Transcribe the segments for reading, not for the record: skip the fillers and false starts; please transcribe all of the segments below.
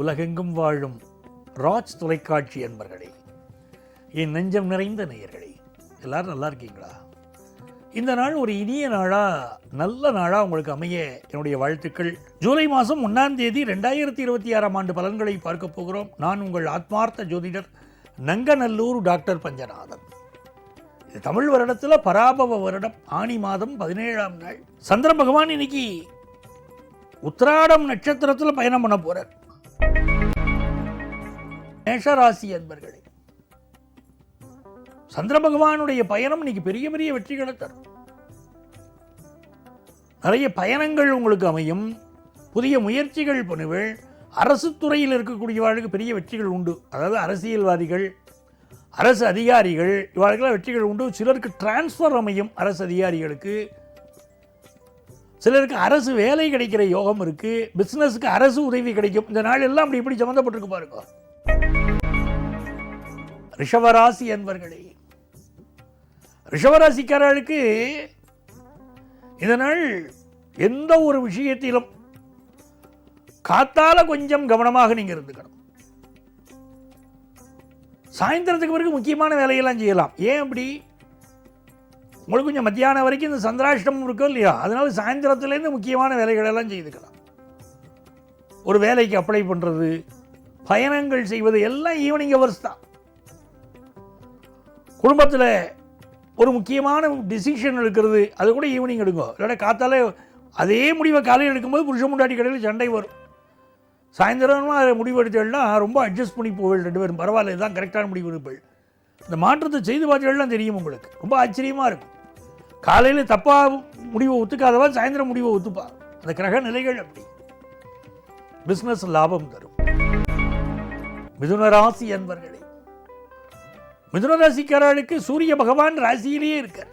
உலகெங்கும் வாழும் ராஜ் தொலைக்காட்சி அன்பர்களே, என் நெஞ்சம் நிறைந்த நேயர்களே, எல்லாரும் நல்லா இருக்கீங்களா? இந்த நாள் ஒரு இனிய நல்ல நாளாக உங்களுக்கு அமைய என்னுடைய வாழ்த்துக்கள். ஜூலை மாதம் 1ஆம் தேதி 2026ஆம் ஆண்டு பலன்களை பார்க்க போகிறோம். நான் உங்கள் ஆத்மார்த்த ஜோதிடர் நங்கநல்லூர் டாக்டர் பஞ்சநாதன். இது தமிழ் வருடத்தில் பராபவ வருடம் ஆனி மாதம் 17ஆம் நாள். சந்திர பகவான் இன்னைக்கு உத்திராடம் நட்சத்திரத்தில் பயணம் பண்ண போறார். மேஷராசி அன்பர்களே, சந்திர பகவானுடைய பயணம் இன்னைக்கு பெரிய பெரிய வெற்றிகளை தரும். நிறைய பயணங்கள் உங்களுக்கு அமையும். புதிய முயற்சிகள் பண்ணுவீர்கள். அரசு துறையில் இருக்கக்கூடியவர்களுக்கு பெரிய வெற்றிகள் உண்டு. அதாவது அரசியல்வாதிகள், அரசு அதிகாரிகள், இவர்களுக்கெல்லாம் வெற்றிகள் உண்டு. சிலருக்கு டிரான்ஸ்ஃபர் அமையும். அரசு அதிகாரிகளுக்கு சிலருக்கு அரசு வேலை கிடைக்கிற யோகம் இருக்கு. பிசினஸுக்கு அரசு உதவி கிடைக்கும். இந்த நாள் எல்லாம் அப்படி இப்படி சம்பந்தப்பட்டிருக்கு பாருங்க. ரிஷபராசி அன்பர்களே, ரிஷபராசிக்காரர்களுக்கு இந்த நாள் எந்த ஒரு விஷயத்திலும் காத்தால கொஞ்சம் கவனமாக நீங்க இருந்துக்கணும். சாயந்தரத்துக்கு பிறகு முக்கியமான வேலையெல்லாம் செய்யலாம். ஏன் அப்படி? உங்களுக்கு கொஞ்சம் மத்தியானம் வரைக்கும் இந்த சந்திராஷ்டமம் இருக்கும் இல்லையா, அதனால சாயந்தரத்துலேருந்து முக்கியமான வேலைகளெல்லாம் செய்துக்கலாம். ஒரு வேலைக்கு அப்ளை பண்ணுறது, பயணங்கள் செய்வது எல்லாம் ஈவினிங் ஹவர்ஸ் தான். குடும்பத்தில் ஒரு முக்கியமான டிசிஷன் எடுக்கிறது, அது கூட ஈவினிங் எடுக்கும். இல்லைன்னா காத்தால அதே முடிவை காலையில் எடுக்கும்போது புருஷ முண்டாட்டி கடையில் சண்டை வரும். சாயந்தரமாக அதை முடிவு எடுத்தேன்னா ரொம்ப அட்ஜஸ்ட் பண்ணி போவேன். 2 பேரும் பரவாயில்ல, இதுதான் கரெக்டான முடிவு எடுப்பேன். இந்த மாற்றத்தை செய்து பார்த்தீங்கன்னா தெரியும் உங்களுக்கு. ரொம்ப ஆச்சரியமாக இருக்கும். காலையில் தப்பாக முடிவை ஒத்துக்காதவா சாயந்தரம் முடிவை ஒத்துப்பா. அந்த கிரக நிலைகள் அப்படி. பிஸ்னஸ் லாபம் தரும். மிதுன ராசி அன்பர்களே, மிதுன ராசிக்காரர்களுக்கு சூரிய பகவான் ராசியிலேயே இருக்கார்.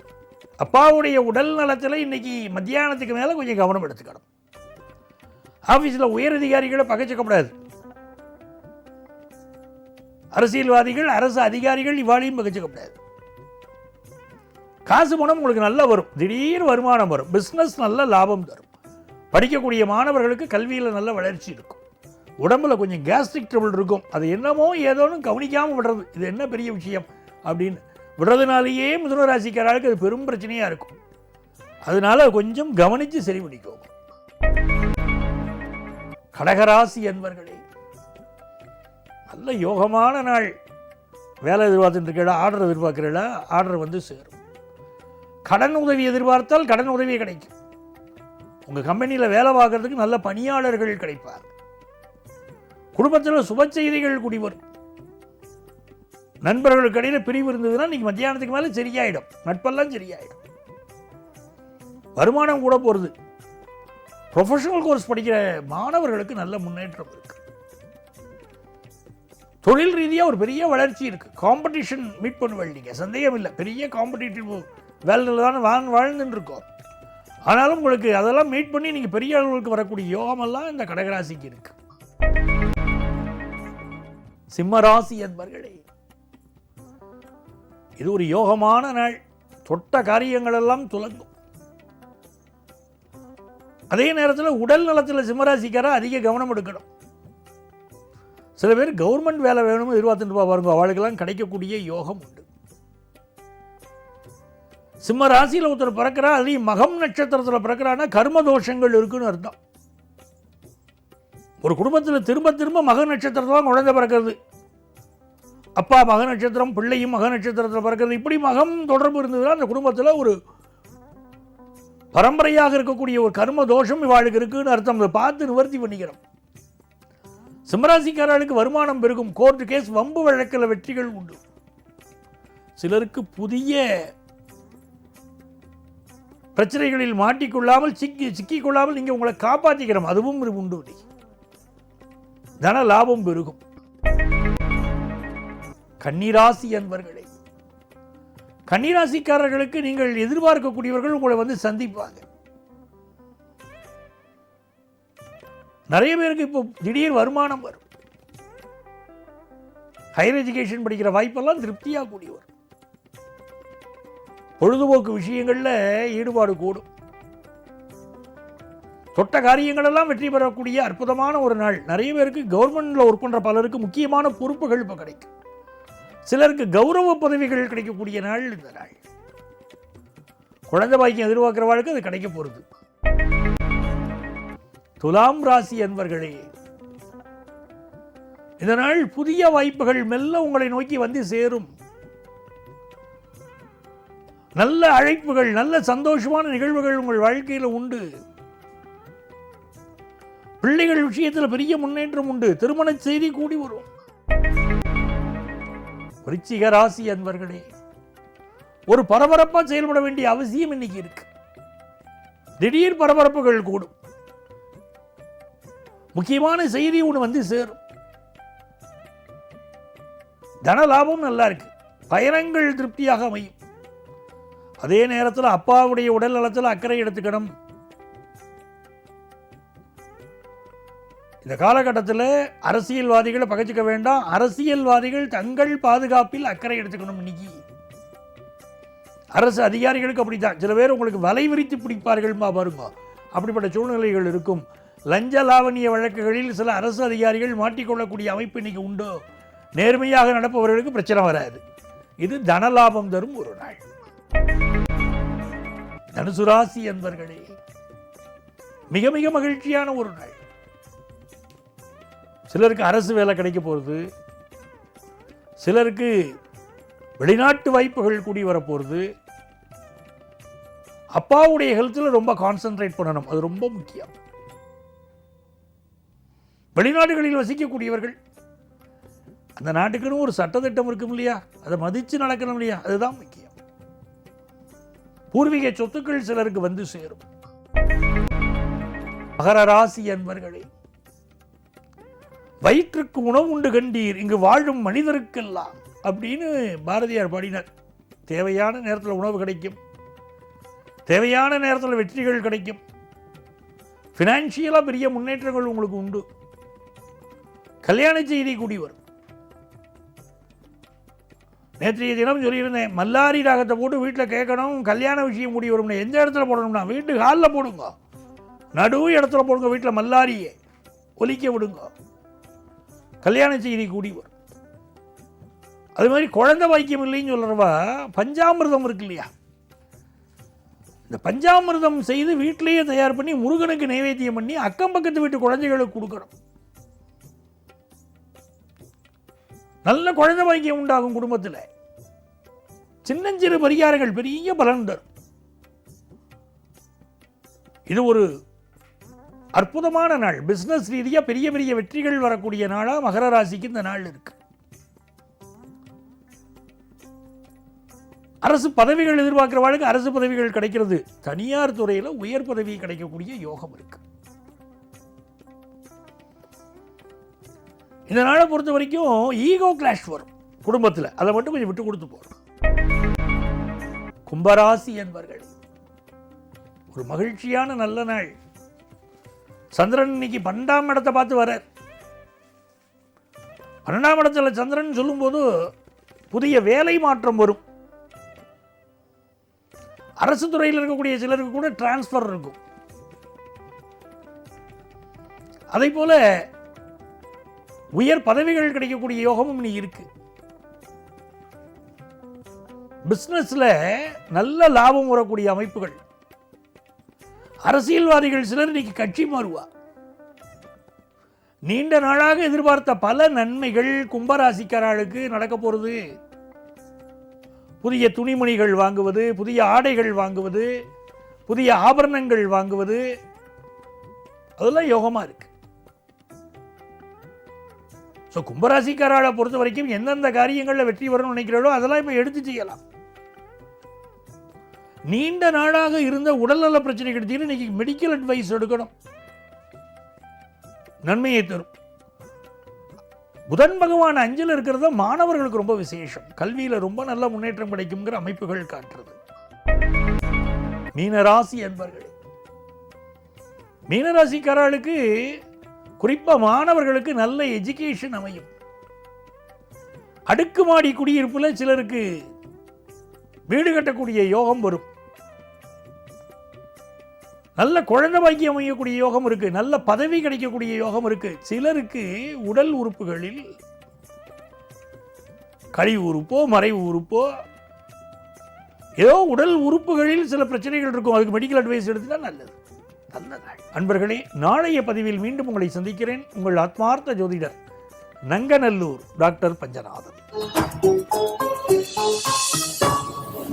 அப்பாவுடைய உடல் நலத்தில் இன்னைக்கு மத்தியானத்துக்கு மேலே கொஞ்சம் கவனம் எடுத்துக்கணும். ஆஃபீஸில் உயர் அதிகாரிகளை பகைச்சிக்கப்படாது. அரசியல்வாதிகள், அரசு அதிகாரிகள் இவாளையும் பகைச்சிக்கப்படாது. காசு பணம் உங்களுக்கு நல்லா வரும். திடீர் வருமானம் வரும். பிஸ்னஸ் நல்ல லாபம் தரும். படிக்கக்கூடிய மாணவர்களுக்கு கல்வியில் நல்ல வளர்ச்சி இருக்கும். உடம்புல கொஞ்சம் கேஸ்ட்ரிக் ட்ரபிள் இருக்கும். அது என்னமோ ஏதோன்னு கவனிக்காமல் விடுறது, இது என்ன பெரிய விஷயம் அப்படின்னு விடுறதுனாலேயே மிதுன ராசிக்காரர்களுக்கு அது பெரும் பிரச்சனையாக இருக்கும். அதனால கொஞ்சம் கவனித்து சரி பண்ணிக்கோங்க. கடகராசி அன்பர்களே, நல்ல யோகமான நாள். வேலை எதிர்பார்த்துட்டு இருக்கா, ஆர்டர் எதிர்பார்க்கிறா, ஆர்டர் வந்து சேரும். கடன் உதவி எதிர்பார்த்தால் கடன் உதவி கிடைக்கும். உங்கள் கம்பெனியில் வேலை பார்க்கறதுக்கு நல்ல பணியாளர்கள் கிடைப்பார். குடும்பத்தில் சுப செய்திகள் கூடி வரும். நண்பர்களுக்கு இடையில் பிரிவு இருந்ததுன்னா நீங்கள் மத்தியானத்துக்கு மேலே சரியாயிடும். நட்பெல்லாம் சரியாயிடும். வருமானம் கூட போகிறது. ப்ரொஃபஷனல் கோர்ஸ் படிக்கிற மாணவர்களுக்கு நல்ல முன்னேற்றம் இருக்கு. தொழில் ரீதியாக ஒரு பெரிய வளர்ச்சி இருக்கு. காம்படிஷன் மீட் பண்ணுவேன், நீங்கள் சந்தேகம் இல்லை. பெரிய காம்படிட்டிவ் வேலையில் தான் வாழ்ந்துட்டு இருக்கோம். ஆனாலும் உங்களுக்கு அதெல்லாம் மீட் பண்ணி நீங்கள் பெரிய அளவுக்கு வரக்கூடிய யோகமெல்லாம் இந்த கடகராசிக்கு இருக்கு. சிம்மராசி அன்பர்களே, இது ஒரு யோகமான நாள். தொட்ட காரியங்கள் எல்லாம் துலங்கும். அதே நேரத்தில் உடல் நலத்தில் சிம்மராசிக்கார அதிக கவனம் எடுக்கணும். சில பேர் கவர்மெண்ட் வேலை வேணும்னு எதிர்பார்த்துட்டு பாருங்க, அவளுக்கெல்லாம் கிடைக்கக்கூடிய யோகம் உண்டு. சிம்ம ராசியில் ஒருத்தர் பிறக்கிறா, அதுலேயும் மகம் நட்சத்திரத்தில் பிறக்கிறான்னா கர்ம தோஷங்கள் இருக்குன்னு அர்த்தம். ஒரு குடும்பத்தில் திரும்ப திரும்ப மக நட்சத்திரத்தில் தான் குழந்தை பிறக்கிறது. அப்பா மக நட்சத்திரம், பிள்ளையும் மக நட்சத்திரத்தில் பிறக்கிறது. இப்படி மகம் தொடர்பு இருந்ததுன்னா அந்த குடும்பத்தில் ஒரு பரம்பரையாக இருக்கக்கூடிய ஒரு கர்ம தோஷம் இவாளுக்கு இருக்குன்னு அர்த்தம். அதை பார்த்து நிவர்த்தி பண்ணிக்கிறோம். சிம்மராசிக்காரர்களுக்கு வருமானம் பெருகும். கோர்ட்டு கேஸ், வம்பு வழக்கில் வெற்றிகள் உண்டு. சிலருக்கு புதிய பிரச்சனைகளில் மாட்டிக்கொள்ளாமல் சிக்கிக்கொள்ளாமல் நீங்கள் உங்களை காப்பாற்றிக்கிறோம், அதுவும் உண்டு. தன லாபம் பெருகும். கன்னிராசி அன்பர்களே, கன்னிராசிக்காரர்களுக்கு நீங்கள் எதிர்பார்க்கக்கூடியவர்கள் உங்களை வந்து சந்திப்பாங்க. நிறைய பேருக்கு இப்போ திடீர் வருமானம் வரும். ஹையர் எஜுகேஷன் படிக்கிற வாய்ப்பெல்லாம் திருப்தியாக கூடி வரும். பொழுதுபோக்கு விஷயங்களில் ஈடுபாடு கூடும். தொட்ட காரியங்களெல்லாம் வெற்றி பெறக்கூடிய அற்புதமான ஒரு நாள். நிறைய பேருக்கு கவர்மெண்ட்டில் ஒர்க் பண்ணுற பலருக்கு முக்கியமான பொறுப்புகள் இப்போ கிடைக்கும். சிலருக்கு கௌரவ பதவிகள் கிடைக்கக்கூடிய நாள் இந்த நாள். குழந்தை பாக்கியம் எதிர்பார்க்கிறவாளுக்கு அது கிடைக்க போகிறது. துலாம் ராசி அன்பர்களே, இந்த நாள் புதிய வாய்ப்புகள் மெல்ல உங்களை நோக்கி வந்து சேரும். நல்ல அழைப்புகள், நல்ல சந்தோஷமான நிகழ்வுகள் உங்கள் வாழ்க்கையில் உண்டு. பிள்ளைகள் விஷயத்தில் பெரிய முன்னேற்றம் உண்டு. திருமண செய்தி கூடி வரும். விருச்சிக ராசி அன்பர்களே, ஒரு பரபரப்பாக செயல்பட வேண்டிய அவசியம் இன்னைக்கு இருக்கு. திடீர் பரபரப்புகள் கூடும். முக்கியமான செய்தி ஒன்று வந்து சேரும். தன லாபம் நல்லா இருக்கு. பயணங்கள் திருப்தியாக அமையும். அதே நேரத்தில் அப்பாவுடைய உடல் நலத்தில் அக்கறை எடுத்துக்கணும். இந்த காலகட்டத்தில் அரசியல்வாதிகளை பகைச்சிக்க வேண்டாம். அரசியல்வாதிகள் தங்கள் பாதுகாப்பில் அக்கறை எடுத்துக்கணும். இன்னைக்கு அரசு அதிகாரிகளுக்கு அப்படித்தான். சில பேர் உங்களுக்கு வலை விரித்து பிடிப்பார்கள் பாருங்க. அப்படிப்பட்ட சூழ்நிலைகள் இருக்கும். லஞ்ச லாவணிய வழக்குகளில் சில அரசு அதிகாரிகள் மாட்டிக்கொள்ளக்கூடிய அமைப்பு இன்னைக்கு உண்டு. நேர்மையாக நடப்பவர்களுக்கு பிரச்சனை வராது. இது தனலாபம் தரும் ஒரு நாள். தனுசு ராசி என்பர்களே, மிக மிக மகிழ்ச்சியான ஒரு நாள். சிலருக்கு அரசு வேலை கிடைக்க போகிறது. சிலருக்கு வெளிநாட்டு வாய்ப்புகள் கூடி வரப்போகிறது. அப்பாவுடைய ஹெல்த்தில் ரொம்ப கான்சென்ட்ரேட் பண்ணணும். அது ரொம்ப முக்கியம். வெளிநாடுகளில் வசிக்கக்கூடியவர்கள், அந்த நாட்டுக்குன்னு ஒரு சட்டத்திட்டம் இருக்கும் இல்லையா, அதை மதித்து நடக்கணும் இல்லையா, அதுதான் முக்கியம். பூர்வீக சொத்துக்கள் சிலருக்கு வந்து சேரும். மகர ராசி அன்பர்களே, வயிற்றுக்கு உணவு உண்டு கண்டீர் இங்கு வாழும் மனிதருக்கெல்லாம் அப்படின்னு பாரதியார் பாடினார். தேவையான நேரத்தில் உணவு கிடைக்கும். தேவையான நேரத்தில் வெற்றிகள் கிடைக்கும். ஃபினான்ஷியலாக பெரிய முன்னேற்றங்கள் உங்களுக்கு உண்டு. கல்யாண செய்தி கூடி வரும். நேற்றைய தினம் சொல்லியிருந்தேன், மல்லாரி ராகத்தை போட்டு வீட்டில் கேட்கணும். கல்யாண விஷயம் கூடி வரும்னு. எந்த இடத்துல போடணும்னா வீட்டு ஹாலில் போடுங்க. நடு இடத்துல போடுங்க. வீட்டில் மல்லாரியை ஒலிக்க விடுங்க. கல்யாண செய்தி கூடி வரும். அது மாதிரி குழந்தை பாக்கியம் இல்லைன்னு சொல்கிறவா பஞ்சாமிர்தம் இருக்கு இல்லையா, இந்த பஞ்சாமிர்தம் செய்து வீட்டிலேயே தயார் பண்ணி முருகனுக்கு நைவேத்தியம் பண்ணி அக்கம் பக்கத்து வீட்டு குழந்தைகளுக்கு கொடுக்கணும். நல்ல குழந்தை பாக்கியம் உண்டாகும் குடும்பத்தில். சின்னஞ்சிறு பரிகாரங்கள் பெரிய பலன் தரும். இது ஒரு அற்புதமான நாள். பிசினஸ் ரீதியாக பெரிய பெரிய வெற்றிகள் வரக்கூடிய நாளா மகர ராசிக்கு இந்த நாள் இருக்கு. அரசு பதவிகள் எதிர்பார்க்கிறவர்களுக்கு அரசு பதவிகள் கிடைக்கிறது. தனியார் துறையில் உயர் பதவி கிடைக்கக்கூடிய யோகம் இருக்கு. இந்த நாளை பொறுத்த வரைக்கும் ஈகோ கிளாஷ் வரும் குடும்பத்தில். அதை மட்டும் கொஞ்சம் விட்டு கொடுத்து போறோம். கும்பராசி என்பர்கள், ஒரு மகிழ்ச்சியான நல்ல நாள். சந்திரன் இன்னைக்கு 12ஆம் இடத்தை பார்த்து வர. 12ஆம் இடத்துல சந்திரன் சொல்லும்போது புதிய வேலை மாற்றம் வரும். அரசு துறையில் இருக்கக்கூடிய சிலருக்கு கூட டிரான்ஸ்பர் இருக்கும். அதே போல உயர் பதவிகள் கிடைக்கக்கூடிய யோகமும் இன்னைக்கு இருக்கு. பிசினஸ்ல நல்ல லாபம் வரக்கூடிய அமைப்புகள். அரசியல்வாதிகள் சிலர் இன்னைக்கு கட்சி மாறுவா. நீண்ட நாளாக எதிர்பார்த்த பல நன்மைகள் கும்பராசிக்காரர்களுக்கு நடக்க போறது. புதிய துணிமணிகள் வாங்குவது, புதிய ஆடைகள் வாங்குவது, புதிய ஆபரணங்கள் வாங்குவது, அதெல்லாம் யோகமா இருக்கு. ஸோ கும்பராசிக்காரர்களை பொறுத்த வரைக்கும் எந்தெந்த காரியங்களில் வெற்றி வரணும்னு நினைக்கிறாரோ அதெல்லாம் இப்போ எடுத்து செய்யலாம். நீண்ட நாளாக இருந்த உடல்நல பிரச்சனைகள் தீர இன்னைக்கு மெடிக்கல் அட்வைஸ் எடுக்கணும். நன்மையை தரும். புதன் பகவான் அஞ்சில் இருக்கிறது மாணவர்களுக்கு ரொம்ப விசேஷம். கல்வியில் ரொம்ப நல்ல முன்னேற்றம் கிடைக்குங்கிற அமைப்புகள் காட்டுறது. மீனராசி என்பர்கள், மீனராசிக்காரர்களுக்கு குறிப்பாக மாணவர்களுக்கு நல்ல எஜுகேஷன் அமையும். அடுக்குமாடி குடியிருப்பில் சிலருக்கு வீடு கட்டக்கூடிய யோகம் வரும். நல்ல குழந்தை பாக்கியம் அமையக்கூடிய யோகம் இருக்குது, நல்ல பதவி கிடைக்கக்கூடிய யோகம் இருக்குது. சிலருக்கு உடல் உறுப்புகளில் கழிவு உறுப்போ மறைவு உறுப்போ ஏதோ உடல் உறுப்புகளில் சில பிரச்சனைகள் இருக்கும். அதுக்கு மெடிக்கல் அட்வைஸ் எடுத்துட்டா நல்லது. நல்ல நாள் அன்பர்களே. நாளைய பதிவில் மீண்டும் உங்களை சந்திக்கிறேன். உங்கள் ஆத்மார்த்த ஜோதிடர் நங்கநல்லூர் டாக்டர் பஞ்சநாதன்.